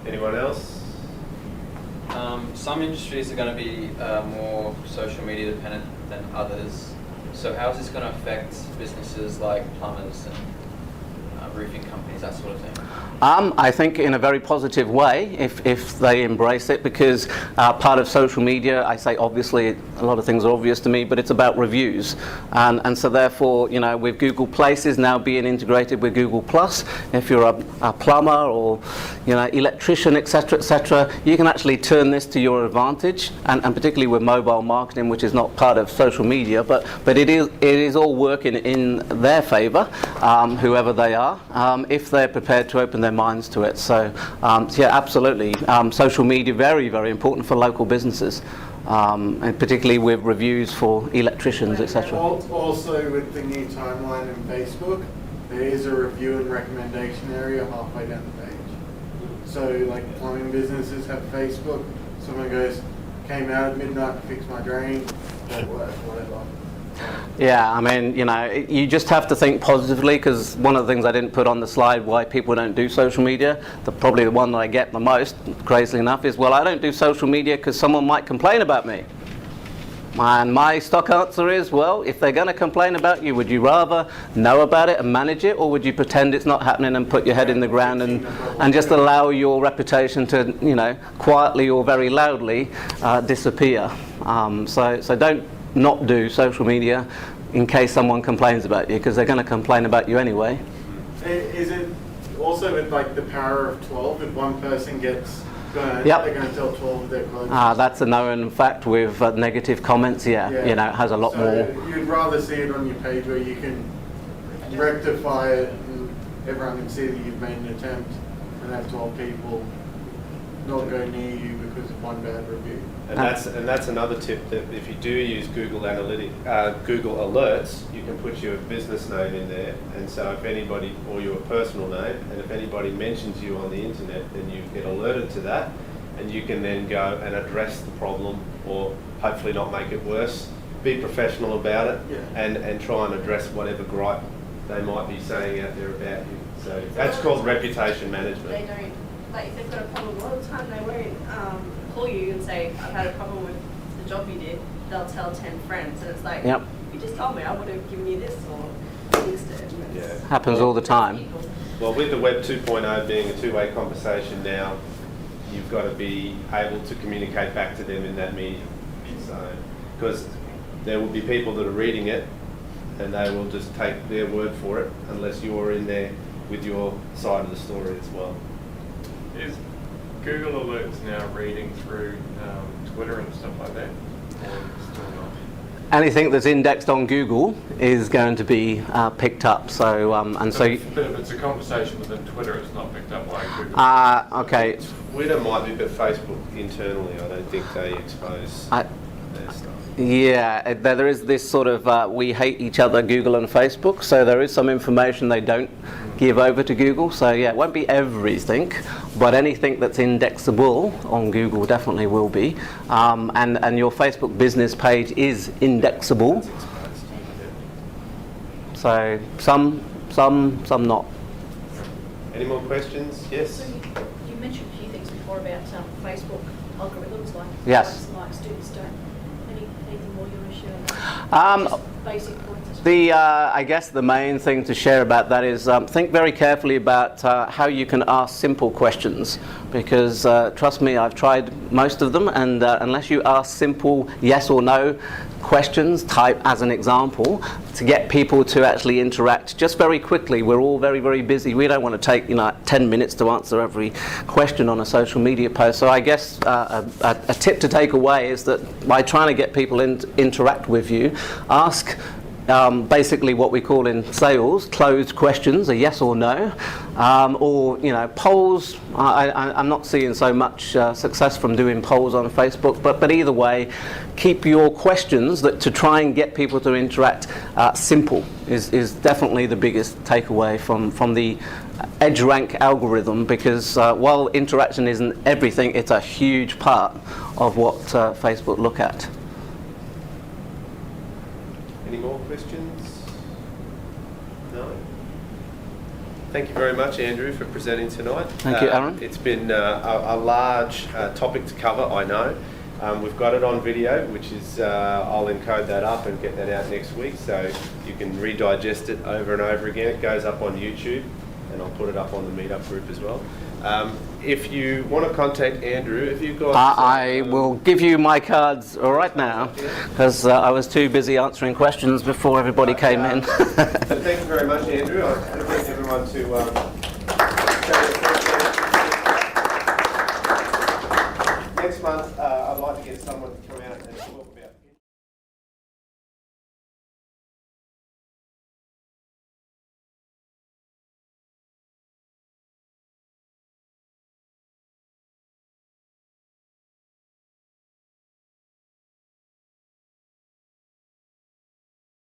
[SPEAKER 1] Anyone else?
[SPEAKER 11] Some industries are going to be more social media dependent than others. So how is this going to affect businesses like plumbers and roofing companies, that sort of thing?
[SPEAKER 2] I think in a very positive way if they embrace it, because part of social media, I say obviously, a lot of things are obvious to me, but it's about reviews. And so therefore, you know, with Google Places now being integrated with Google Plus, if you're a plumber or, you know, electrician, etc., you can actually turn this to your advantage, and particularly with mobile marketing, which is not part of social media, but it is all working in their favour, whoever they are, if they're prepared to open their minds to it. So yeah, absolutely. Social media, very, very important for local businesses, and particularly with reviews for electricians, etc.
[SPEAKER 12] Also, with the new timeline in Facebook, there is a review and recommendation area halfway down the page. So, like plumbing businesses have Facebook. Someone goes, came out at midnight to fix my drain, don't work, whatever.
[SPEAKER 2] Yeah, I mean, you know, you just have to think positively, because one of the things I didn't put on the slide why people don't do social media, probably the one that I get the most, crazily enough, is, well, I don't do social media because someone might complain about me. And my stock answer is, well, if they're going to complain about you, would you rather know about it and manage it, or would you pretend it's not happening and put your head in the ground and just allow your reputation to, you know, quietly or very loudly disappear? So don't not do social media in case someone complains about you, because they're going to complain about you anyway.
[SPEAKER 12] Is it also with like the power of 12, if one person gets burned,
[SPEAKER 2] Yep.
[SPEAKER 12] they're going to tell 12 of their colleagues?
[SPEAKER 2] That's a known fact with negative comments, yeah. You know, it has a lot more.
[SPEAKER 12] You'd rather see it on your page where you can rectify it and everyone can see that you've made an attempt, and have 12 people not go near you because of one bad review.
[SPEAKER 1] And that's another tip, that if you do use Google Google Alerts, you can put your business name in there, and so if anybody, or your personal name, and if anybody mentions you on the internet, then you get alerted to that, and you can then go and address the problem, or hopefully not make it worse. Be professional about it, and try and address whatever gripe they might be saying out there about you. So that's called reputation management.
[SPEAKER 3] They don't, like if they've got a problem, a lot of the time they won't call you and say, I've had a problem with the job you did. They'll tell 10 friends, and it's like,
[SPEAKER 2] Yep.
[SPEAKER 3] you just told me, I would have given you this or instead.
[SPEAKER 1] Yeah.
[SPEAKER 2] Happens all the time.
[SPEAKER 1] Well, with the Web 2.0 being a two-way conversation now, you've got to be able to communicate back to them in that medium. So, because there will be people that are reading it, and they will just take their word for it unless you're in there with your side of the story as well.
[SPEAKER 13] Is Google Alerts now reading through Twitter and stuff like that, or still not?
[SPEAKER 2] Anything that's indexed on Google is going to be picked up. So
[SPEAKER 13] But if it's a conversation within Twitter, it's not picked up by Google.
[SPEAKER 2] Okay.
[SPEAKER 1] Twitter might be, but Facebook internally, I don't think they expose their stuff.
[SPEAKER 2] Yeah, there is this sort of we hate each other, Google and Facebook, so there is some information they don't give over to Google. So yeah, it won't be everything, but anything that's indexable on Google definitely will be. And your Facebook business page is indexable. So some not.
[SPEAKER 1] Any more questions? Yes?
[SPEAKER 3] So you mentioned a few things before about Facebook algorithms, like
[SPEAKER 2] Yes.
[SPEAKER 3] like students don't. Anything more you want to share on that? Just basic points.
[SPEAKER 2] I guess the main thing to share about that is think very carefully about how you can ask simple questions, because trust me, I've tried most of them, and unless you ask simple yes or no questions, type as an example, to get people to actually interact just very quickly. We're all very, very busy. We don't want to take 10 minutes to answer every question on a social media post. So I guess a tip to take away is that by trying to get people to interact with you, ask basically what we call in sales closed questions, a yes or no, or polls. I'm not seeing so much success from doing polls on Facebook, but either way, keep your questions to try and get people to interact simple is definitely the biggest takeaway from the EdgeRank algorithm, because while interaction isn't everything, it's a huge part of what Facebook look at.
[SPEAKER 1] Any more questions? No? Thank you very much, Andrew, for presenting tonight.
[SPEAKER 2] Thank you, Aaron.
[SPEAKER 1] It's been a large topic to cover, I know. We've got it on video, which is, I'll encode that up and get that out next week, so you can redigest it over and over again. It goes up on YouTube, and I'll put it up on the meetup group as well. If you want to contact Andrew, if you've got...
[SPEAKER 2] I will give you my cards right now, because I was too busy answering questions before everybody came in.
[SPEAKER 1] So thank you very much, Andrew. I think everyone to... Next month, I'd like to get someone to